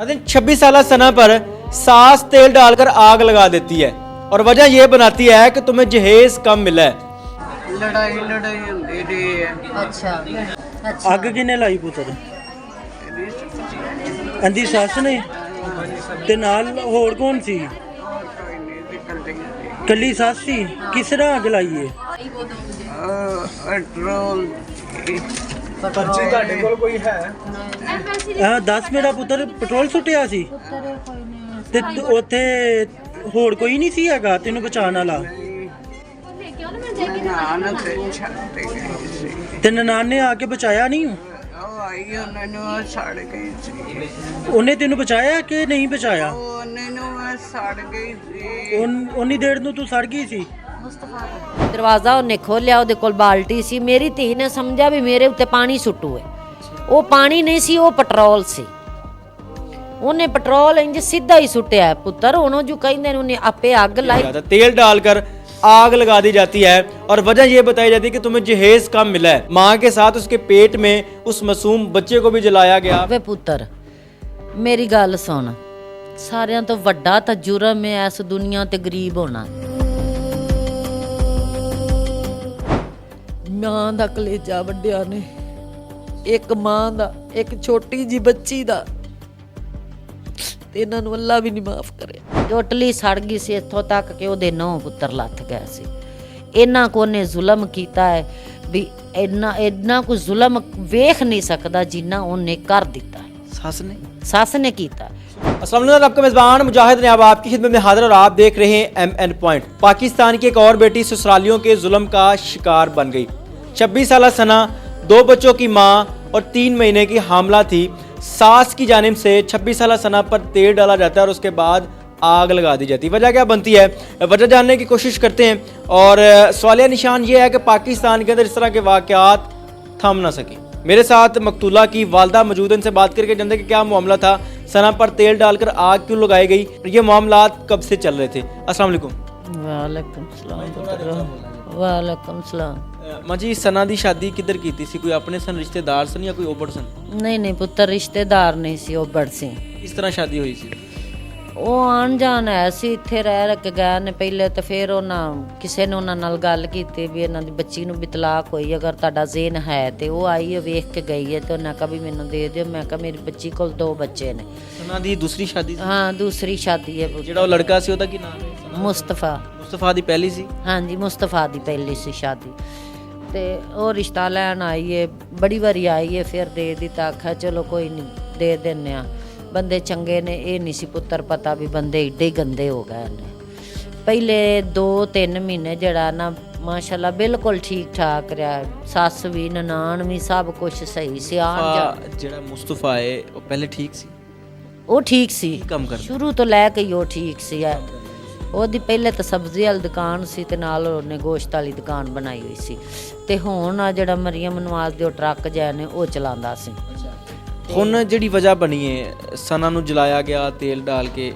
नाज़रीन 26 साल सना पर सास तेल डालकर आग लगा देती है और वजह यह बनाती है कि तुम्हें जहेज कम मिला है। ਲੜਾਈ ਹੁੰਦੀ ਰਹੀ ਹੈ। ਅੱਛਾ ਅੱਛਾ ਅੱਗ ਕਿਨੇ ਲਾਈ ਪੁੱਤਰ? ਅੰਦੀ ਸੱਸ ਨੇ ਤੇ ਨਾਲ ਹੋਰ ਕੌਣ ਸੀ? ਕੋਈ ਨਹੀਂ ਨਿਕਲਦੀ ਕੱਲੀ ਸੱਸ ਸੀ? ਕਿਸ ਤਰ੍ਹਾਂ ਅੱਗ ਲਾਈ ਏ? ਪੈਟਰੋਲ पर्ची ਤੁਹਾਡੇ ਕੋਲ ਕੋਈ ਹੈ? ਹਾਂ ਦੱਸ ਮੇਰਾ ਪੁੱਤਰ ਪੈਟਰੋਲ ਸੁੱਟਿਆ ਸੀ ਤੇ ਉੱਥੇ ਹੋਰ ਕੋਈ ਨਹੀਂ ਸੀ ਹੈਗਾ ਤੈਨੂੰ ਬਚਾਉਣ ਵਾਲਾ? ਨਾਨ ਤੇ ਛੱਡ ਗਈ ਸੀ। ਤੇ ਨਨਾਣ ਨੇ ਆ ਕੇ ਬਚਾਇਆ ਨਹੀਂ? ਉਹ ਆਈ ਉਹਨਾਂ ਨੂੰ ਸੜ ਗਈ ਸੀ। ਉਹਨੇ ਤੈਨੂੰ ਬਚਾਇਆ ਕਿ ਨਹੀਂ ਬਚਾਇਆ? ਉਹਨੇ ਨੂੰ ਸੜ ਗਈ ਸੀ। ਉਨੀ ਦੇਰ ਨੂੰ ਤੂੰ ਸੜ ਗਈ ਸੀ? ਦਰਵਾਜ਼ਾ ਉਹਨੇ ਖੋਲਿਆ, ਉਹਦੇ ਕੋਲ ਬਾਲਟੀ ਸੀ। ਮੇਰੀ ਧੀ ਨੇ ਸਮਝਿਆ ਵੀ ਮੇਰੇ ਉੱਤੇ ਪਾਣੀ ਸੁੱਟੂ ਹੈ। ਉਹ ਪਾਣੀ ਨਹੀਂ ਸੀ, ਉਹ ਪੈਟਰੋਲ ਸੀ। ਉਹਨੇ ਪੈਟਰੋਲ ਇੰਜ ਸਿੱਧਾ ਹੀ ਸੁੱਟਿਆ ਪੁੱਤਰ। ਉਹਨੂੰ ਜੋ ਕਹਿੰਦੇ ਨੇ ਉਹਨੇ ਆਪੇ ਅੱਗ ਲਾਈ। तेल डालकर आग लगा दी जाती है और वजह यह बताई जाती है कि तुम्हें जहेज कम मिला है। मां के साथ उसके पेट में उस मासूम बच्चे को भी जलाया गया। ਵੇ ਪੁੱਤਰ ਮੇਰੀ ਗੱਲ ਸੁਣ, ਸਾਰਿਆਂ ਤੋਂ ਵੱਡਾ ਤਾਂ ਜੁਰਮ ਹੈ ਇਸ ਦੁਨੀਆ ਤੇ ਗਰੀਬ ਹੋਣਾ। ਮਾਂ ਦਾ ਕਲੇਜਾ ਵੱਡਿਆ ਨੇ, ਇੱਕ ਮਾਂ ਦਾ, ਇੱਕ ਛੋਟੀ ਜੀ ਬੱਚੀ ਦਾ, ਤੇ ਇਹਨਾਂ ਨੂੰ ਅੱਲਾ ਵੀ ਨਹੀਂ ਮਾਫ ਕਰਿਆ। ਟੋਟਲੀ ਸੜ ਗਈ ਸੀ ਇੱਥੋਂ ਤੱਕ ਕਿ ਉਹਦੇ ਨੌ ਪੁੱਤਰ ਲੱਥ ਗਏ ਸੀ। ਇਹਨਾਂ ਕੋ ਨੇ ਜ਼ੁਲਮ ਕੀਤਾ ਹੈ ਵੀ ਇੰਨਾ ਕੋਈ ਜ਼ੁਲਮ ਵੇਖ ਨਹੀਂ ਸਕਦਾ ਜਿੰਨਾ ਉਹਨੇ ਕਰ ਦਿੱਤਾ ਹੈ। ਸੱਸ ਨੇ ਕੀਤਾ। अस्सलाम वालेकुम, आपका मेज़बान मुजाहिद नयाब आपकी खिदमत में हाजिर और आप देख रहे हैं MN पॉइंट। पाकिस्तान की एक और बेटी ससुरालियों के जुल्म का शिकार बन गई। 26 साल सना 2 बच्चों की मां और 3 महीने की हामला थी। सास की जानिब से 26 साल सना पर तेल डाला जाता है और उसके बाद आग लगा दी जाती है। वजह क्या बनती है, वजह जानने की कोशिश करते हैं और सवालिया निशान ये है कि पाकिस्तान के अंदर इस तरह के वाक़यात थम ना सके। मेरे साथ मकतूला की वालदा मौजूद है, इनसे बात करके जानते कि क्या मामला था, सना पर तेल डालकर आग क्यों लगाई गई, ये मामलात कब से चल रहे थे। अस्सलाम वालेकुम। वालेकुम सलाम। वालेकुम सलाम। मां जी सना दी शादी किधर की थी? कोई अपने सन रिश्तेदार सन या कोई ओबड़ सन? नहीं नहीं पुत्र रिश्तेदार नहीं सी, ਉਹ ਬੜ ਸੀ। किस तरह शादी हुई सी? ਉਹ ਆਣ ਜਾਣ ਹੈ ਸੀ, ਇੱਥੇ ਰਹਿ ਕੇ ਗਏ ਨੇ ਪਹਿਲੇ। ਤੇ ਫਿਰ ਉਹਨਾਂ ਕਿਸੇ ਨੇ ਉਹਨਾਂ ਨਾਲ ਗੱਲ ਕੀਤੀ ਵੀ ਇਹਨਾਂ ਦੀ ਬੱਚੀ ਨੂੰ ਵੀ ਤਲਾਕ ਹੋਈ, ਅਗਰ ਤੁਹਾਡਾ ਜ਼ੇਨ ਹੈ ਤੇ ਉਹ ਆਈ ਹੈ, ਵੇਖ ਕੇ ਗਈ ਹੈ ਤੇ ਉਹਨਾਂ ਕਹਾ ਵੀ ਮੈਨੂੰ ਦੇ ਦਿਓ। ਮੈਂ ਕਿਹਾ ਮੇਰੀ ਬੱਚੀ ਕੋਲ 2 ਬੱਚੇ ਨੇ। सना दी दूसरी शादी सी? ਹਾਂ ਦੂਸਰੀ ਸ਼ਾਦੀ ਹੈ ਪੁੱਤ। ਜਿਹੜਾ ਉਹ ਲੜਕਾ ਸੀ ਉਹਦਾ ਕੀ ਨਾਮ ਹੈ? ਮੁਸਤਫਾ। ਮੁਸਤਫਾ ਦੀ ਪਹਿਲੀ ਸੀ? ਹਾਂਜੀ ਮੁਸਤਫਾ ਦੀ ਪਹਿਲੀ ਸੀ ਸ਼ਾਦੀ। ਤੇ ਉਹ ਰਿਸ਼ਤਾ ਲੈਣ ਆਈ ਹੈ, ਬੜੀ ਵਾਰੀ ਆਈ ਹੈ, ਫਿਰ ਦੇ ਦਿੱਤਾ। ਆਖਿਆ ਚਲੋ ਕੋਈ ਨਹੀਂ ਦੇ ਦਿੰਦੇ ਆ, ਬੰਦੇ ਚੰਗੇ ਨੇ। ਇਹ ਨਹੀਂ ਸੀ ਪੁੱਤਰ ਪਤਾ ਵੀ ਬੰਦੇ ਏਡੇ ਹੀ ਗੰਦੇ ਹੋ ਗਏ ਨੇ। ਪਹਿਲੇ 2-3 ਮਹੀਨੇ ਜਿਹੜਾ ਨਾ ਮਾਸ਼ਾਅੱਲਾ ਬਿਲਕੁਲ ਠੀਕ ਠਾਕ ਰਿਹਾ। ਸੱਸ ਵੀ ਨਨਾਣ ਵੀ ਸਭ ਕੁਝ ਸਹੀ ਸੀ। ਜਿਹੜਾ ਮੁਸਤਫਾ ਹੈ ਉਹ ਪਹਿਲੇ ਠੀਕ ਸੀ? ਉਹ ਠੀਕ ਸੀ, ਕੰਮ ਕਰਦਾ ਸ਼ੁਰੂ ਤੋਂ ਲੈ ਕੇ ਹੀ ਉਹ ਠੀਕ ਸੀ। ਉਹਦੀ ਪਹਿਲੇ ਤਾਂ ਸਬਜ਼ੀ ਵਾਲੀ ਦੁਕਾਨ ਸੀ ਤੇ ਨਾਲ ਉਹਨੇ ਗੋਸ਼ਤ ਵਾਲੀ ਦੁਕਾਨ ਬਣਾਈ ਹੋਈ ਸੀ। ਤੇ ਹੁਣ ਆ ਜਿਹੜਾ ਮਰੀਮ ਨਵਾਜ਼ ਦੇ ਉਹ ਟਰੱਕ ਜਿਹਾ ਨੇ ਉਹ ਚਲਾਉਂਦਾ ਸੀ। ਹੁਣ ਜਿਹੜੀ ਵਜ੍ਹਾ ਬਣੀ ਹੈ ਸਨਾ ਨੂੰ ਜਲਾਇਆ ਗਿਆ ਤੇਲ ਡਾਲ ਕੇ,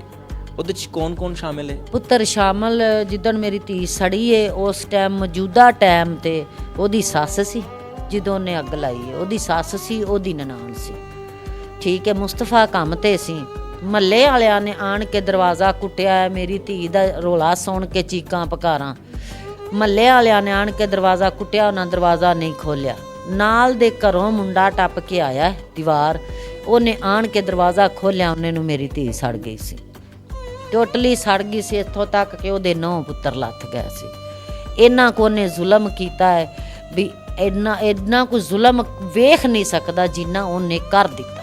ਉਹਦੇ ਚ ਕੌਣ ਸ਼ਾਮਿਲ ਹੈ? ਪੁੱਤਰ ਸ਼ਾਮਲ ਜਿੱਦਣ ਮੇਰੀ ਧੀ ਸੜੀ ਏ ਉਸ ਟਾਈਮ ਮੌਜੂਦਾ ਟਾਈਮ ਤੇ ਉਹਦੀ ਸੱਸ ਸੀ। ਜਦੋਂ ਉਹਨੇ ਅੱਗ ਲਾਈ ਹੈ ਉਹਦੀ ਸੱਸ ਸੀ, ਉਹਦੀ ਨਨਾਣ ਸੀ। ਠੀਕ ਹੈ, ਮੁਸਤਫਾ ਕੰਮ ਤੇ ਸੀ। ਮਹੱਲੇ ਵਾਲਿਆਂ ਨੇ ਆਣ ਕੇ ਦਰਵਾਜ਼ਾ ਕੁੱਟਿਆ। ਮੇਰੀ ਧੀ ਦਾ ਰੋਲਾ ਸੁਣ ਕੇ ਚੀਕਾਂ ਪਕਾਰਾਂ, ਮਹੱਲੇ ਵਾਲਿਆਂ ਨੇ ਆਣ ਕੇ ਦਰਵਾਜ਼ਾ ਕੁੱਟਿਆ। ਉਹਨਾਂ ਦਰਵਾਜ਼ਾ ਨਹੀਂ ਖੋਲਿਆ। ਨਾਲ ਦੇ ਘਰੋਂ ਮੁੰਡਾ ਟੱਪ ਕੇ ਆਇਆ ਦੀਵਾਰ, ਉਹਨੇ ਆਣ ਕੇ ਦਰਵਾਜ਼ਾ ਖੋਲਿਆ। ਉਹਨੇ ਨੂੰ ਮੇਰੀ ਧੀ ਸੜ ਗਈ ਸੀ, ਟੋਟਲੀ ਸੜ ਗਈ ਸੀ ਇੱਥੋਂ ਤੱਕ ਕਿ ਉਹਦੇ 9 ਪੁੱਤਰ ਲੱਥ ਗਏ ਸੀ। ਇਹਨਾਂ ਕੋ ਨੇ ਜ਼ੁਲਮ ਕੀਤਾ ਹੈ ਵੀ ਇੰਨਾ ਕੋਈ ਜ਼ੁਲਮ ਵੇਖ ਨਹੀਂ ਸਕਦਾ ਜਿੰਨਾ ਉਹਨੇ ਕਰ ਦਿੱਤਾ।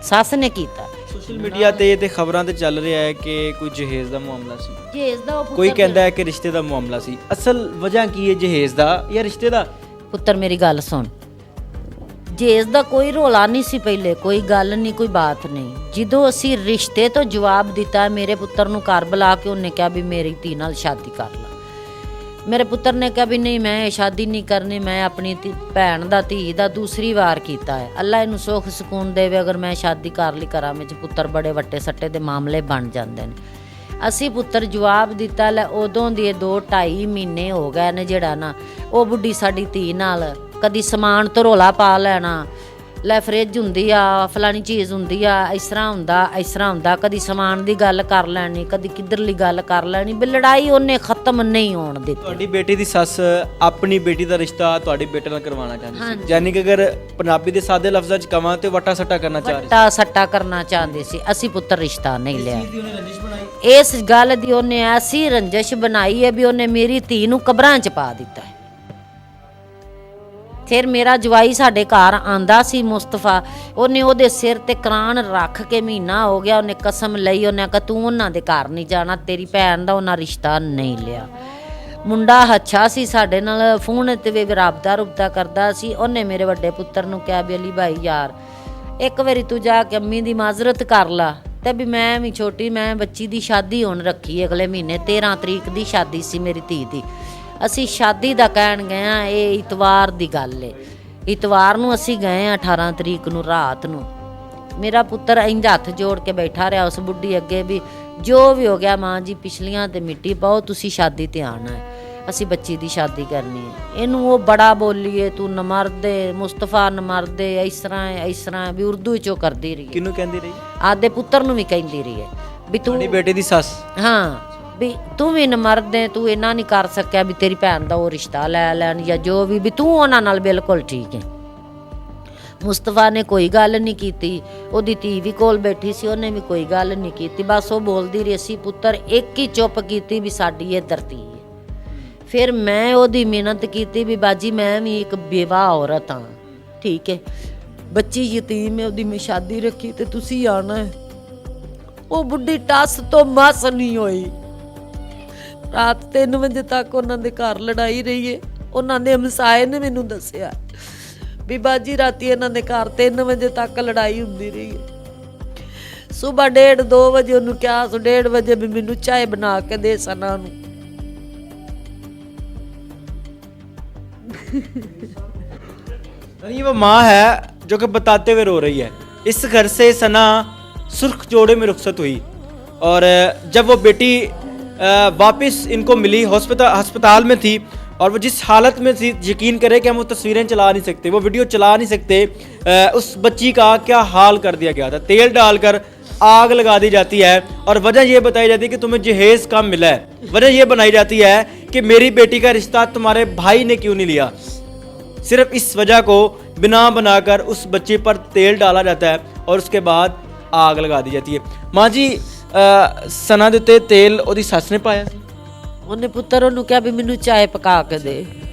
ਸੱਸ ਨੇ ਕੀਤਾ। ਸੋਸ਼ਲ ਮੀਡੀਆ ਤੇ ਖਬਰਾਂ ਤੇ ਚੱਲ ਰਿਹਾ ਹੈ ਕਿ ਕੋਈ ਜਹੇਜ਼ ਦਾ ਮਾਮਲਾ ਸੀ। ਜਹੇਜ਼ ਦਾ ਕੋਈ ਕਹਿੰਦਾ ਹੈ ਕਿ ਰਿਸ਼ਤੇ ਦਾ ਮਾਮਲਾ ਸੀ। ਅਸਲ ਵਜ੍ਹਾ ਕੀ ਹੈ, ਜਹੇਜ਼ ਦਾ ਜਾਂ ਰਿਸ਼ਤੇ ਦਾ? ਪੁੱਤਰ ਮੇਰੀ ਗੱਲ ਸੁਣ, ਜਹੇਜ਼ ਦਾ ਕੋਈ ਰੋਲਾ ਨਹੀਂ ਸੀ ਪਹਿਲੇ, ਕੋਈ ਗੱਲ ਨਹੀਂ, ਕੋਈ ਬਾਤ ਨਹੀਂ। ਜਦੋਂ ਅਸੀਂ ਰਿਸ਼ਤੇ ਤੋਂ ਜਵਾਬ ਦਿੱਤਾ, ਮੇਰੇ ਪੁੱਤਰ ਨੂੰ ਘਰ ਬੁਲਾ ਕੇ ਉਹਨੇ ਕਿਹਾ ਵੀ ਮੇਰੀ ਧੀ ਨਾਲ ਸ਼ਾਦੀ ਕਰ ਲਾ। ਮੇਰੇ ਪੁੱਤਰ ਨੇ ਕਿਹਾ ਵੀ ਨਹੀਂ ਮੈਂ ਸ਼ਾਦੀ ਨਹੀਂ ਕਰਨੀ, ਮੈਂ ਆਪਣੀ ਭੈਣ ਦਾ ਧੀ ਦਾ ਦੂਸਰੀ ਵਾਰ ਕੀਤਾ ਹੈ। ਅੱਲਾ ਇਹਨੂੰ ਸੁੱਖ ਸਕੂਨ ਦੇਵੇ। ਅਗਰ ਮੈਂ ਸ਼ਾਦੀ ਕਰ ਲਈ ਘਰਾਂ ਵਿੱਚ ਪੁੱਤਰ ਬੜੇ ਵੱਟੇ ਸੱਟੇ ਦੇ ਮਾਮਲੇ ਬਣ ਜਾਂਦੇ ਨੇ। ਅਸੀਂ ਪੁੱਤਰ ਜਵਾਬ ਦਿੱਤਾ। ਲੈ ਉਦੋਂ ਦੀ 2-2.5 ਮਹੀਨੇ ਹੋ ਗਏ ਨੇ ਜਿਹੜਾ ਨਾ ਉਹ ਬੁੱਢੀ ਸਾਡੀ ਧੀ ਨਾਲ ਕਦੀ ਸਮਾਨ ਤੋਂ ਰੋਲਾ ਪਾ ਲੈਣਾ, ਲੈ ਫਰਿੱਜ ਹੁੰਦੀ ਆ, ਫਲਾਣੀ ਚੀਜ਼ ਹੁੰਦੀ ਆ, ਇਸ ਤਰ੍ਹਾਂ ਹੁੰਦਾ ਕਦੀ ਸਮਾਨ ਦੀ ਗੱਲ ਕਰ ਲੈਣੀ, ਕਦੀ ਕਿੱਧਰਲੀ ਗੱਲ ਕਰ ਲੈਣੀ, ਵੀ ਲੜਾਈ ਉਹਨੇ ਖਤਮ ਨਹੀਂ ਹੋਣ ਦਿੱਤੀ। ਤੁਹਾਡੀ ਬੇਟੀ ਦੀ ਸੱਸ ਆਪਣੀ ਬੇਟੀ ਦਾ ਰਿਸ਼ਤਾ ਤੁਹਾਡੇ ਬੇਟੇ ਨਾਲ ਕਰਵਾਉਣਾ ਚਾਹੁੰਦੀ ਸੀ, ਯਾਨੀ ਕਿ ਅਗਰ ਪੰਜਾਬੀ ਦੇ ਸਾਦੇ ਲਫ਼ਜ਼ਾਂ 'ਚ ਕਵਾਂ ਤੇ ਵਟਾ ਸੱਟਾ ਕਰਨਾ ਚਾਹ ਰਹੀ ਵੱਟਾ ਸੱਟਾ ਕਰਨਾ ਚਾਹੁੰਦੇ ਸੀ। ਅਸੀਂ ਪੁੱਤਰ ਰਿਸ਼ਤਾ ਨਹੀਂ ਲਿਆ। ਸੀ। ਉਹਨੇ ਰੰਜਿਸ਼ ਬਣਾਈ। ਇਸ ਗੱਲ ਦੀ ਉਹਨੇ ਐਸੀ ਰੰਜਿਸ਼ ਬਣਾਈ ਹੈ ਵੀ ਉਹਨੇ ਮੇਰੀ ਧੀ ਨੂੰ ਕਬਰਾਂ 'ਚ ਪਾ ਦਿੱਤਾ ਹੈ। ਫਿਰ ਮੇਰਾ ਜਵਾਈ ਸਾਡੇ ਘਰ ਆਂਦਾ ਸੀ ਮੁਸਤਫਾ, ਉਹਨੇ ਉਹਦੇ ਸਿਰ ਤੇ ਕੁਰਾਨ ਰੱਖ ਕੇ ਮਹੀਨਾ ਹੋ ਗਿਆ, ਉਹਨੇ ਕਸਮ ਲਈ, ਉਹਨੇ ਕਿਹਾ ਤੂੰ ਉਹਨਾਂ ਦੇ ਘਰ ਨਹੀਂ ਜਾਣਾ, ਤੇਰੀ ਭੈਣ ਦਾ ਉਹਨਾਂ ਰਿਸ਼ਤਾ ਨਹੀਂ ਲਿਆ। ਮੁੰਡਾ ਅੱਛਾ ਸੀ ਸਾਡੇ ਨਾਲ, ਫੋਨ ਤੇ ਵੀ ਰਾਬਤਾ ਕਰਦਾ ਸੀ। ਉਹਨੇ ਮੇਰੇ ਵੱਡੇ ਪੁੱਤਰ ਨੂੰ ਕਿਹਾ ਵੀ ਅਲੀ ਭਾਈ ਯਾਰ ਇੱਕ ਵਾਰੀ ਤੂੰ ਜਾ ਕੇ ਅੰਮੀ ਦੀ ਮਾਜ਼ਰਤ ਕਰ ਲਾ, ਤੇ ਵੀ ਮੈਂ ਵੀ ਛੋਟੀ, ਮੈਂ ਬੱਚੀ ਦੀ ਸ਼ਾਦੀ ਹੁਣ ਰੱਖੀ ਅਗਲੇ ਮਹੀਨੇ 13 ਤਰੀਕ ਦੀ ਸ਼ਾਦੀ ਸੀ ਮੇਰੀ ਧੀ ਦੀ। ਅਸੀਂ ਸ਼ਾਦੀ ਦਾ ਕਹਿਣ ਗਏ ਆ, ਇਹ ਇਤਵਾਰ ਦੀ ਗੱਲ ਏ। ਇਤਵਾਰ ਨੂੰ ਅਸੀਂ ਗਏ ਆ 18 ਤਰੀਕ ਨੂੰ ਰਾਤ ਨੂੰ। ਮੇਰਾ ਪੁੱਤਰ ਇੰਜ ਹੱਥ ਜੋੜ ਕੇ ਬੈਠਾ ਰਿਹਾ ਉਸ ਬੁੱਢੀ ਅੱਗੇ ਵੀ ਜੋ ਵੀ ਹੋ ਗਿਆ ਮਾਂ ਜੀ ਪਿਛਲੀਆਂ ਤੇ ਮਿੱਟੀ ਪਾਓ, ਤੁਸੀਂ ਸ਼ਾਦੀ ਤੇ ਆਣਾ ਹੈ, ਅਸੀਂ ਬੱਚੀ ਦੀ ਸ਼ਾਦੀ ਕਰਨੀ ਹੈ। ਇਹਨੂੰ ਉਹ ਬੜਾ ਬੋਲੀਏ ਤੂੰ ਨ ਮਰਦੇ ਮੁਸਤਫਾ ਨ ਮਰਦੇ, ਇਸ ਤਰ੍ਹਾਂ ਵੀ ਉਰਦੂ ਚੋਂ ਕਰਦੀ ਰਹੀ। ਕਿਹਨੂੰ ਕਹਿੰਦੀ ਰਹੀ? ਆਦੇ ਪੁੱਤਰ ਨੂੰ ਵੀ ਕਹਿੰਦੀ ਰਹੀ ਹੈ ਵੀ ਤੂੰ ਤੁਹਾਡੀ ਬੇਟੀ ਦੀ ਸੱਸ। ਹਾਂ ਵੀ ਤੂੰ ਵੀ ਨ ਮਰਦੇ, ਤੂੰ ਇਹਨਾਂ ਨਹੀਂ ਕਰ ਸਕਿਆ ਵੀ ਤੇਰੀ ਭੈਣ ਦਾ ਉਹ ਰਿਸ਼ਤਾ ਲੈ ਲੈਣ ਜਾਂ ਜੋ ਵੀ ਤੂੰ ਉਹਨਾਂ ਨਾਲ ਬਿਲਕੁਲ ਠੀਕ ਹੈ। ਮੁਸਤਫਾ ਨੇ ਕੋਈ ਗੱਲ ਨਹੀਂ ਕੀਤੀ, ਉਹਦੀ ਧੀ ਵੀ ਕੋਲ ਬੈਠੀ ਸੀ, ਉਹਨੇ ਵੀ ਕੋਈ ਗੱਲ ਨਹੀਂ ਕੀਤੀ, ਬਸ ਉਹ ਬੋਲਦੀ ਰਹੀ ਸੀ। ਪੁੱਤਰ ਇੱਕ ਹੀ ਚੁੱਪ ਕੀਤੀ ਵੀ ਸਾਡੀ ਇਹ ਧਰਤੀ ਹੈ। ਫਿਰ ਮੈਂ ਉਹਦੀ ਮਿਹਨਤ ਕੀਤੀ ਵੀ ਬਾਜੀ ਮੈਂ ਵੀ ਇੱਕ ਬੇਵਾ ਔਰਤ ਹਾਂ, ਠੀਕ ਹੈ, ਬੱਚੀ ਯਤੀਮ ਹੈ, ਉਹਦੀ ਮੈਂ ਸ਼ਾਦੀ ਰੱਖੀ ਤੇ ਤੁਸੀਂ ਆਣਾ ਹੈ। ਉਹ ਬੁੱਢੀ ਟੱਸ ਤੋਂ ਮਸ ਨਹੀਂ ਹੋਈ। ਰਾਤ 3 ਵਜੇ ਤੱਕ ਉਹਨਾਂ ਦੇ ਘਰ ਲੜਾਈ ਰਹੀ ਹੈ। ਉਹਨਾਂ ਦੇ ਹਮਸਾਏ ਨੇ ਮੈਨੂੰ ਦੱਸਿਆ ਵੀ ਬਾਜੀ ਰਾਤੀ ਇਹਨਾਂ ਦੇ ਘਰ 3 ਵਜੇ ਤੱਕ ਲੜਾਈ ਹੁੰਦੀ ਰਹੀ ਹੈ। ਸਵੇਰ 1:30 2 ਵਜੇ ਉਹਨੂੰ ਕਿਹਾ ਸੋ 1:30 ਵਜੇ ਵੀ ਮੈਨੂੰ ਚਾਹ ਬਣਾ ਕੇ ਦੇ ਸਨਾ ਨੂੰ। ये वो माँ है जो कि बताते हुए रो रही है। इस घर से सना सुर्ख जोड़े में रुखसत हुई और जब वो बेटी वापस इनको मिली, अस्पताल में थी और वो जिस हालत में थी, यकीन करें कि हम वो तस्वीरें चला नहीं सकते, वो वीडियो चला नहीं सकते। उस बच्ची का क्या हाल कर दिया गया था। तेल डालकर आग लगा दी जाती है और वजह ये बताई जाती है कि तुम्हें जहेज कम मिला है। वजह ये बनाई जाती है कि मेरी बेटी का रिश्ता तुम्हारे भाई ने क्यों नहीं लिया। सिर्फ इस वजह को बिना बनाकर उस बच्चे पर तेल डाला जाता है और उसके बाद आग लगा दी जाती है। माँ जी सना ਦੇ ਉੱਤੇ ਤੇਲ ਉਹਦੀ ਸੱਸ ਨੇ ਪਾਇਆ ਸੀ। ਉਹਨੇ ਪੁੱਤਰ ਉਹਨੂੰ ਕਿਹਾ ਵੀ ਮੈਨੂੰ ਚਾਹ ਪਕਾ ਕੇ ਦੇ।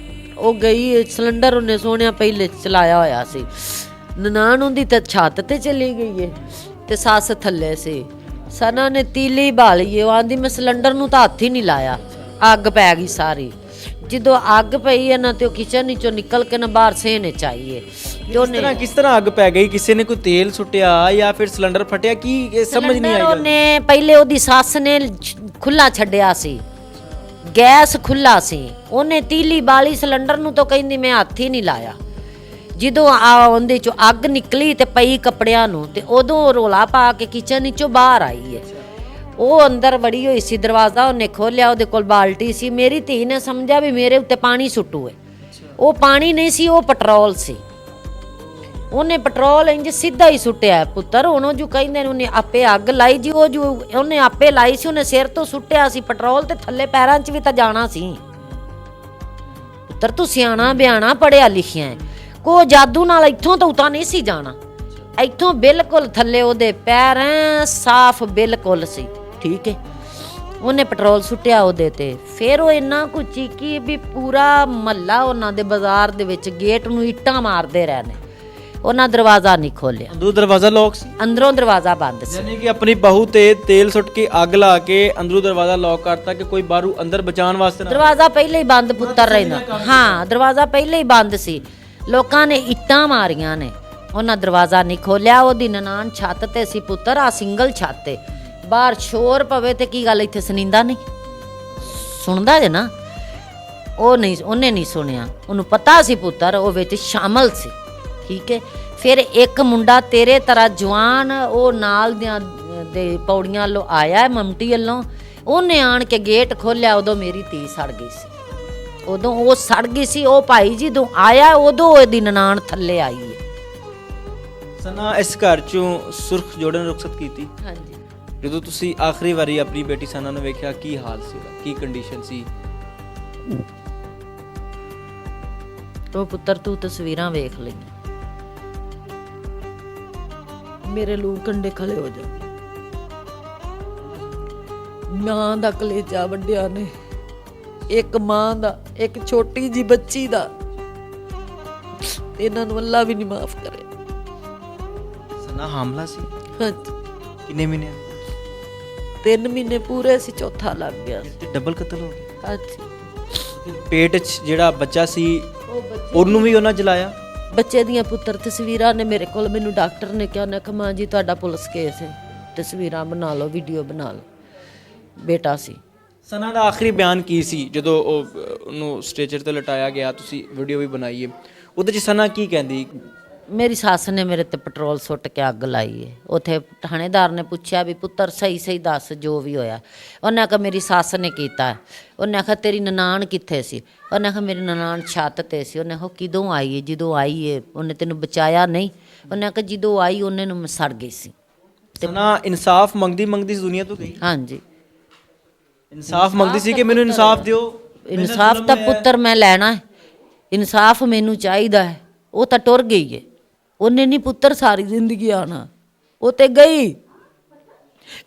ਉਹ ਗਈ, ਸਿਲੰਡਰ ਉਹਨੇ ਸੋਹਣਿਆ ਪਹਿਲੇ ਚਲਾਇਆ ਹੋਇਆ ਸੀ। ਨਨਾਣ ਉਹਦੀ ਤਾਂ ਛੱਤ ਤੇ ਚਲੀ ਗਈ ਏ ਤੇ ਸੱਸ ਥੱਲੇ ਸੀ। ਸਨਾ ਨੇ ਤੀਲੀ ਬਾਲੀ, ਉਹ ਆਂਦੀ ਮੈਂ ਸਿਲੰਡਰ ਨੂੰ ਤਾਂ ਹੱਥ ਹੀ ਨਹੀਂ ਲਾਇਆ, ਅੱਗ ਪੈ ਗਈ ਸਾਰੀ। ਜਦੋਂ ਅੱਗ ਪਈ ਹੈ ਨਾ ਤੇ ਉਹ ਕਿਚਨ ਵਿੱਚੋਂ ਨਿਕਲ ਕੇ ਨਾ ਬਾਹਰ ਸੇਨੇ ਚਾਹੀਏ। ਕਿਸ ਤਰ੍ਹਾਂ ਅੱਗ ਪੈ ਗਈ? ਕਿਸੇ ਨੇ ਕੋਈ ਤੇਲ ਸੁੱਟਿਆ ਜਾਂ ਫਿਰ ਸਿਲੰਡਰ ਫਟਿਆ? ਕੀ ਇਹ ਸਮਝ ਨਹੀਂ ਆਈ। ਉਹਨੇ ਪਹਿਲੇ ਉਹਦੀ ਸੱਸ ਨੇ ਖੁੱਲਾ ਛੱਡਿਆ ਸੀ, ਗੈਸ ਖੁੱਲਾ ਸੀ, ਉਹਨੇ ਤੀਲੀ ਬਾਲੀ ਸਿਲੰਡਰ ਨੂੰ ਤਾਂ ਕਹਿੰਦੀ ਮੈਂ ਹੱਥ ਹੀ ਨਹੀਂ ਲਾਇਆ। ਜਦੋਂ ਉਹਦੇ ਚੋਂ ਅੱਗ ਨਿਕਲੀ ਤੇ ਪਈ ਕੱਪੜਿਆਂ ਨੂੰ ਤੇ ਉਦੋਂ ਰੋਲਾ ਪਾ ਕੇ ਕਿਚਨ ਵਿੱਚੋਂ ਬਾਹਰ ਆਈ ਹੈ। ਉਹ ਅੰਦਰ ਵੜੀ ਹੋਈ ਸੀ, ਦਰਵਾਜ਼ਾ ਉਹਨੇ ਖੋਲਿਆ, ਉਹਦੇ ਕੋਲ ਬਾਲਟੀ ਸੀ। ਮੇਰੀ ਧੀ ਨੇ ਸਮਝਿਆ ਵੀ ਮੇਰੇ ਉੱਤੇ ਪਾਣੀ ਸੁੱਟੂ ਹੈ। ਉਹ ਪਾਣੀ ਨਹੀਂ ਸੀ, ਉਹ ਪੈਟਰੋਲ ਸੀ। ਉਹਨੇ ਪੈਟਰੋਲ ਇੰਜ ਸਿੱਧਾ ਹੀ ਸੁੱਟਿਆ ਪੁੱਤਰ। ਉਹਨੂੰ ਜੋ ਕਹਿੰਦੇ ਨੇ ਉਹਨੇ ਆਪੇ ਅੱਗ ਲਾਈ ਜੀ, ਉਹ ਜੋ ਉਹਨੇ ਆਪੇ ਲਾਈ ਸੀ, ਉਹਨੇ ਸਿਰ ਤੋਂ ਸੁੱਟਿਆ ਸੀ ਪੈਟਰੋਲ ਤੇ ਥੱਲੇ ਪੈਰਾਂ 'ਚ ਵੀ ਤਾਂ ਜਾਣਾ ਸੀ। ਪੁੱਤਰ ਤੂੰ ਸਿਆਣਾ ਬਿਆਣਾ ਪੜਿਆ ਲਿਖਿਆ, ਕੋ ਜਾਦੂ ਨਾਲ ਇੱਥੋਂ ਤਾਂ ਉਤਾਂ ਨਹੀਂ ਸੀ ਜਾਣਾ। ਇੱਥੋਂ ਬਿਲਕੁਲ ਥੱਲੇ ਉਹਦੇ ਪੈਰ ਸਾਫ਼ ਬਿਲਕੁਲ ਸੀ, ਠੀਕ ਹੈ। ਉਹਨੇ ਪੈਟਰੋਲ ਸੁੱਟਿਆ ਉਹਦੇ ਤੇ। ਫਿਰ ਉਹ ਇੰਨਾ ਕੁ ਚੀਕੀ ਵੀ ਪੂਰਾ ਮਹੱਲਾ ਉਹਨਾਂ ਦੇ ਬਾਜ਼ਾਰ ਦੇ ਵਿੱਚ ਗੇਟ ਨੂੰ ਇੱਟਾਂ ਮਾਰਦੇ ਰਹੇ ਨੇ। ਉਹਨਾਂ ਦਰਵਾਜ਼ਾ ਨਹੀਂ ਖੋਲਿਆ। ਅੰਦਰੋਂ ਦਰਵਾਜ਼ਾ ਲੌਕ ਸੀ, ਅੰਦਰੋਂ ਦਰਵਾਜ਼ਾ ਬੰਦ ਸੀ। ਯਾਨੀ ਕਿ ਆਪਣੀ ਬਹੂ ਤੇ ਤੇਲ ਸੁੱਟ ਕੇ ਅੱਗ ਲਾ ਕੇ ਅੰਦਰੋਂ ਦਰਵਾਜ਼ਾ ਲੌਕ ਕਰਤਾ ਕਿ ਕੋਈ ਬਾਹਰੋਂ ਅੰਦਰ ਬਚਾਉਣ ਵਾਸਤੇ ਨਾ। ਦਰਵਾਜ਼ਾ ਪਹਿਲੇ ਹੀ ਬੰਦ ਪੁੱਤਰ ਰਹਿੰਦਾ। ਹਾਂ ਦਰਵਾਜ਼ਾ ਪਹਿਲੇ ਹੀ ਬੰਦ ਸੀ। ਲੋਕਾਂ ਨੇ ਇੱਟਾਂ ਮਾਰੀਆਂ ਨੇ, ਉਹਨਾਂ ਦਰਵਾਜ਼ਾ ਨਹੀਂ ਖੋਲਿਆ। ਉਹਦੀ ਨਨਾਣ ਛੱਤ ਤੇ ਸੀ ਪੁੱਤਰ, ਆ ਸਿੰਗਲ ਛੱਤ ਤੇ, ਬਾਹਰ ਸ਼ੋਰ ਪਵੇ ਤੇ ਕੀ ਗੱਲ ਇੱਥੇ ਸੁਣੀਂਦਾ ਨਹੀਂ? ਸੁਣਦਾ ਜੇ ਨਾ। ਉਹ ਨਹੀਂ, ਉਹਨੇ ਨਹੀਂ ਸੁਣਿਆ। ਉਹਨੂੰ ਪਤਾ ਸੀ ਪੁੱਤਰ ਉਹ ਵਿੱਚ ਸ਼ਾਮਲ ਸੀ, ਠੀਕ ਹੈ। ਫਿਰ ਇੱਕ ਮੁੰਡਾ ਤੇਰੇ ਤਰ੍ਹਾਂ ਜਵਾਨ ਉਹ ਨਾਲ ਦੇ ਪੌੜੀਆਂ ਵੱਲੋਂ ਆਇਆ ਮਮਟੀ ਵੱਲੋਂ, ਉਹਨੇ ਆਣ ਕੇ ਗੇਟ ਖੋਲਿਆ। ਉਦੋਂ ਮੇਰੀ ਧੀ ਸੜ ਗਈ ਸੀ, ਉਦੋਂ ਉਹ ਸੜ ਗਈ ਸੀ। ਉਹ ਭਾਈ ਜਦੋਂ ਆਇਆ ਉਦੋਂ ਉਹਦੀ ਨਨਾਣ ਥੱਲੇ ਆਈ ਹੈ। ਸਨਾ ਇਸ ਘਰ ਚੋਂ ਸੁਰਖ ਜੋੜਨ ਰੁਖਸਤ ਕੀਤੀ। ਹਾਂਜੀ। ਜਦੋਂ ਤੁਸੀਂ ਆਖਰੀ ਵਾਰੀ ਆਪਣੀ ਬੇਟੀ ਸਨਾ ਨੂੰ ਵੇਖਿਆ ਕੀ ਹਾਲ ਸੀ, ਕੀ ਕੰਡੀਸ਼ਨ ਸੀ? ਤੋ ਪੁੱਤਰ ਤੂੰ ਤਸਵੀਰਾਂ ਵੇਖ ਲਈ, ਮੇਰੇ ਲੂ ਕੰਡੇ ਖਲੇ ਹੋ ਜਾ। ਮਾਂ ਦਾ ਕਲੇਜਾ ਵੱਡਿਆ ਨੇ, ਇੱਕ ਮਾਂ ਦਾ, ਇੱਕ ਛੋਟੀ ਜੀ ਬੱਚੀ ਦਾ। ਇਹਨਾਂ ਨੂੰ ਅੱਲਾ ਵੀ ਨਹੀਂ ਮਾਫ ਕਰੇ। ਸਨਾ ਹਾਮਲਾ ਸੀ? ਹਾਂਜੀ। ਕਿੰਨੇ ਮਹੀਨੇ? 3 ਮਹੀਨੇ ਪੂਰੇ ਸੀ, ਚੌਥਾ ਲੱਗ ਗਿਆ ਸੀ। ਤੇ ਡਬਲ ਕਤਲ ਹੋ ਗਿਆ। ਹਾਂਜੀ। ਪੇਟ 'ਚ ਜਿਹੜਾ ਬੱਚਾ ਸੀ ਉਹ ਬੱਚੇ ਉਹਨੂੰ ਵੀ ਉਹਨਾਂ ਜਲਾਇਆ? ਬੱਚੇ ਦੀਆਂ ਪੁੱਤਰ ਤਸਵੀਰਾਂ ਨੇ ਮੇਰੇ ਕੋਲ। ਮੈਨੂੰ ਡਾਕਟਰ ਨੇ ਕਿਹਾ, ਨਾ ਮਾਂ ਜੀ ਤੁਹਾਡਾ ਪੁਲਿਸ ਕੇਸ ਹੈ, ਤਸਵੀਰਾਂ ਬਣਾ ਲਓ, ਵੀਡੀਓ ਬਣਾ ਲਓ। ਬੇਟਾ ਸੀ। ਸਨਾ ਦਾ ਆਖਰੀ ਬਿਆਨ ਕੀ ਸੀ ਜਦੋਂ ਉਹਨੂੰ ਸਟ੍ਰੈਚਰ ਤੇ ਲਟਾਇਆ ਗਿਆ? ਤੁਸੀਂ ਵੀਡੀਓ ਵੀ ਬਣਾਈ ਹੈ, ਉਹਦੇ 'ਚ ਸਨਾ ਕੀ ਕਹਿੰਦੀ? ਮੇਰੀ ਸੱਸ ਨੇ ਮੇਰੇ ਤੇ ਪੈਟਰੋਲ ਸੁੱਟ ਕੇ ਅੱਗ ਲਾਈ ਹੈ। ਉੱਥੇ ਥਾਣੇਦਾਰ ਨੇ ਪੁੱਛਿਆ ਵੀ ਪੁੱਤਰ ਸਹੀ ਸਹੀ ਦੱਸ ਜੋ ਵੀ ਹੋਇਆ। ਉਹਨੇ ਆਖਿਆ ਮੇਰੀ ਸੱਸ ਨੇ ਕੀਤਾ। ਉਹਨੇ ਆਖਿਆ ਤੇਰੀ ਨਨਾਣ ਕਿੱਥੇ ਸੀ? ਉਹਨੇ ਆਖਿਆ ਮੇਰੀ ਨਨਾਣ ਛੱਤ ਤੇ ਸੀ। ਉਹਨੇ ਆਖਿਆ ਕਿਦੋਂ ਆਈ ਹੈ? ਜਦੋਂ ਆਈ ਹੈ ਉਹਨੇ ਤੈਨੂੰ ਬਚਾਇਆ ਨਹੀਂ? ਉਹਨੇ ਆਖਿਆ ਜਦੋਂ ਆਈ ਉਹਨੇ ਨੂੰ ਮੈਂ ਸੜ ਗਈ ਸੀ। ਸਨਾ ਇਨਸਾਫ ਮੰਗਦੀ ਇਸ ਦੁਨੀਆ ਤੋਂ ਗਈ। ਹਾਂਜੀ। ਇਨਸਾਫ ਮੰਗਦੀ ਸੀ ਕਿ ਮੈਨੂੰ ਇਨਸਾਫ ਦਿਓ। ਇਨਸਾਫ ਤਾਂ ਪੁੱਤਰ ਮੈਂ ਲੈਣਾ ਹੈ, ਇਨਸਾਫ ਮੈਨੂੰ ਚਾਹੀਦਾ ਹੈ। ਉਹ ਤਾਂ ਟੁਰ ਗਈ ਹੈ, ਉਹਨੇ ਨਹੀਂ ਪੁੱਤਰ ਸਾਰੀ ਜ਼ਿੰਦਗੀ ਆਣਾ, ਉਹ ਤੇ ਗਈ।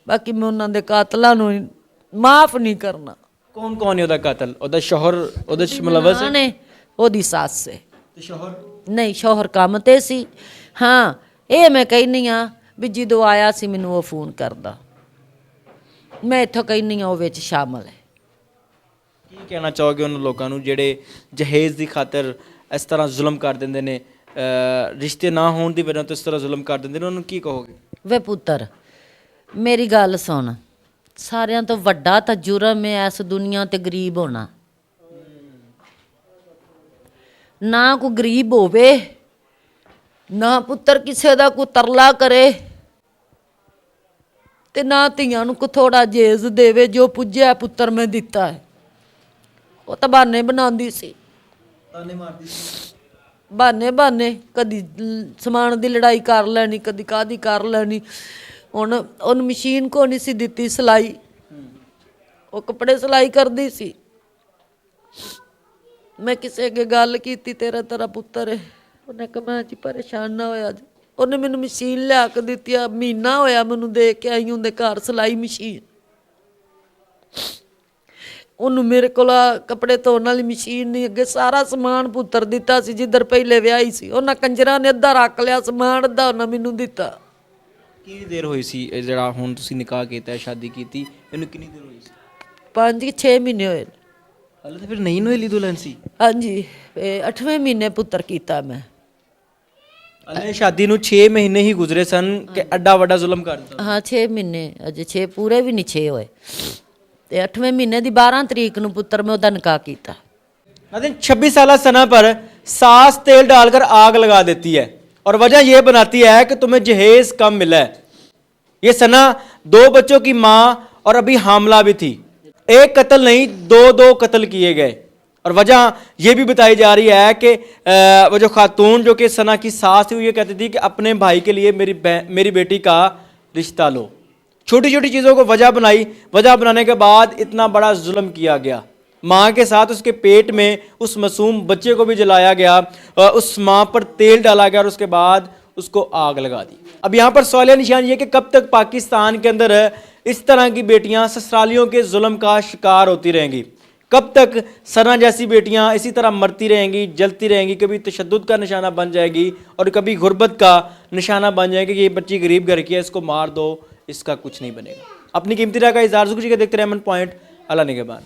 ਬਾਕੀ ਮੈਂ ਉਹਨਾਂ ਦੇ ਕਾਤਲਾਂ ਨੂੰ ਮਾਫ ਨਹੀਂ ਕਰਨਾ। ਕੌਣ ਕੌਣ ਹੈ ਉਹਦਾ ਕਾਤਲ? ਉਹਦਾ ਸ਼ੋਹਰ ਉਹਦੇ 'ਚ ਮੁਲਵਸ ਹੈ? ਨੇ ਉਹਦੀ ਸੱਸ ਹੈ। ਤੇ ਸ਼ੋਹਰ? ਨਹੀਂ, ਸ਼ੋਹਰ ਕੰਮ ਤੇ ਸੀ। ਹਾਂ, ਇਹ ਮੈਂ ਕਹਿੰਦੀ ਆ ਵੀ ਜਦੋਂ ਆਇਆ ਸੀ ਮੈਨੂੰ ਉਹ ਫੋਨ ਕਰਦਾ। ਮੈਂ ਇੱਥੋਂ ਕਹਿੰਦੀ ਆ ਉਹ ਵਿੱਚ ਸ਼ਾਮਲ ਹੈ। ਕੀ ਕਹਿਣਾ ਚਾਹੋਗੇ ਉਹਨਾਂ ਲੋਕਾਂ ਨੂੰ ਜਿਹੜੇ ਜਹੇਜ਼ ਦੀ ਖਾਤਰ ਇਸ ਤਰ੍ਹਾਂ ਜ਼ੁਲਮ ਕਰ ਦਿੰਦੇ ਨੇ, ਰਿਸ਼ਤੇ ਨਾ ਹੋਣ ਦੀ ਵਜ੍ਹਾ ਤੋਂ ਇਸ ਤਰ੍ਹਾਂ ਜ਼ੁਲਮ ਕਰ ਦਿੰਦੇ ਨੇ, ਉਹਨਾਂ ਨੂੰ ਕੀ ਕਹੋਗੇ? ਵੇ ਪੁੱਤਰ ਮੇਰੀ ਗੱਲ ਸੁਣ, ਸਾਰਿਆਂ ਤੋਂ ਵੱਡਾ ਤਾਂ ਜੁਰਮ ਹੈ ਇਸ ਦੁਨੀਆ ਤੇ ਗਰੀਬ ਹੋਣਾ। ਨਾ ਕੋਈ ਗਰੀਬ ਹੋਵੇ, ਨਾ ਪੁੱਤਰ ਕਿਸੇ ਦਾ ਕੋਈ ਤਰਲਾ ਕਰੇ, ਤੇ ਨਾ ਧੀਆਂ ਨੂੰ ਕੋ ਥੋੜਾ ਜੇਜ਼ ਦੇਵੇ। ਜੋ ਪੁੱਜਿਆ ਪੁੱਤਰ ਮੈਂ ਦਿੱਤਾ ਹੈ। ਉਹ ਤਾਂ ਬਹਾਨੇ ਬਣਾਉਂਦੀ ਸੀ, ਤਾਨੇ ਮਾਰਦੀ ਸੀ। ਬਹਾਨੇ ਕਦੀ ਸਮਾਨ ਦੀ ਲੜਾਈ ਕਰ ਲੈਣੀ, ਕਦੀ ਕਾਹਦੀ ਕਰ ਲੈਣੀ। ਹੁਣ ਉਹਨੂੰ ਮਸ਼ੀਨ ਕੋ ਨਹੀਂ ਸੀ ਦਿੱਤੀ ਸਿਲਾਈ, ਉਹ ਕੱਪੜੇ ਸਿਲਾਈ ਕਰਦੀ ਸੀ। ਮੈਂ ਕਿਸੇ ਅੱਗੇ ਗੱਲ ਕੀਤੀ, ਤੇਰਾ ਪੁੱਤਰ ਹੈ। ਉਹਨੇ ਕਿਹਾ ਮੈਂ ਜੀ ਪਰੇਸ਼ਾਨ ਨਾ ਹੋਇਆ ਜੀ। ਉਹਨੇ ਮੈਨੂੰ ਮਸ਼ੀਨ ਲਿਆ ਕੇ ਦਿੱਤੀ ਆ, ਮਹੀਨਾ ਹੋਇਆ ਮੈਨੂੰ ਦੇ ਕੇ ਆਈ ਉਹਦੇ ਘਰ ਸਿਲਾਈ ਮਸ਼ੀਨ। ਉਹਨੂੰ ਮੇਰੇ ਕੋਲ ਕੱਪੜੇ ਧੋਣ ਵਾਲੀ ਮਸ਼ੀਨ ਨਹੀਂ, ਅੱਗੇ ਸਾਰਾ ਸਮਾਨ ਪੁੱਤਰ ਦਿੱਤਾ ਸੀ ਜਿੱਧਰ ਪਹਿਲੇ ਵਿਆਹੀ ਸੀ। ਉਹਨਾਂ ਕੰਜਰਾਂ ਨੇ ਅੱਧਾ ਰੱਖ ਲਿਆ ਸਮਾਨ, ਅੱਧਾ ਉਹਨਾਂ ਮੈਨੂੰ ਦਿੱਤਾ। ਕਿੰਨੀ ਦੇਰ ਹੋਈ ਸੀ ਇਹ ਜਿਹੜਾ ਹੁਣ ਤੁਸੀਂ ਨਿਕਾਹ ਕੀਤਾ, ਸ਼ਾਦੀ ਕੀਤੀ, ਇਹਨੂੰ ਕਿੰਨੀ ਦੇਰ ਹੋਈ ਸੀ? 5-6 ਮਹੀਨੇ ਹੋਏ। ਹਾਲੇ ਤਾਂ ਫਿਰ ਨਹੀਂ ਨੋਇਲੀ ਦੁਲਹਨ ਸੀ। ਹਾਂਜੀ, 8ਵੇਂ ਮਹੀਨੇ ਪੁੱਤਰ ਕੀਤਾ ਮੈਂ। ਹਾਲੇ ਸ਼ਾਦੀ ਨੂੰ 6 ਮਹੀਨੇ ਹੀ ਗੁਜ਼ਰੇ ਸਨ ਕਿ ਐਡਾ ਵੱਡਾ ਜ਼ੁਲਮ ਕਰ ਦਿੱਤਾ। ਹਾਂ 6 ਮਹੀਨੇ, ਅਜੇ 6 ਪੂਰੇ ਵੀ ਨਹੀਂ 6 ਹੋਏ। ਤੇ 8ਵੇਂ ਮਹੀਨੇ ਦੀ 12 ਤਰੀਕ ਨੂੰ ਪੁੱਤਰ मैं ਉਹਦਾ ਨਿਕਾਹ ਕੀਤਾ। 26 साल सना पर सास तेल डालकर आग लगा देती है और वजह यह बनाती है कि तुम्हें जहेज कम मिला है। ये सना 2 बच्चों की माँ और अभी हामला भी थी। एक कत्ल नहीं, 2 कत्ल किए गए। और वजह यह भी बताई जा रही है कि वो जो खातून जो कि सना की सास थी, वो ये कहती थी कि अपने भाई के लिए मेरी बेटी का रिश्ता लो। छोटी छोटी चीज़ों को वजह बनाई, वजह बनाने के बाद इतना बड़ा जुल्म किया गया। माँ के साथ उसके पेट में उस मासूम बच्चे को भी जलाया गया, उस माँ पर तेल डाला गया और उसके बाद उसको आग लगा दी। अब यहाँ पर सवालिया निशान ये कि कब तक पाकिस्तान के अंदर इस तरह की बेटियाँ ससुरालियों के जुल्म का शिकार होती रहेंगी? कब तक सना जैसी बेटियाँ इसी तरह मरती रहेंगी, जलती रहेंगी? कभी तशद्दुद का निशाना बन जाएगी और कभी गुर्बत का निशाना बन जाएगी कि ये बच्ची गरीब घर की है, इसको मार दो, इसका कुछ नहीं बनेगा। अपनी कीमती राय का इज़हार ज़रूर कीजिएगा। देखते रहे एम एन पॉइंट। अल्लाह निगहबान।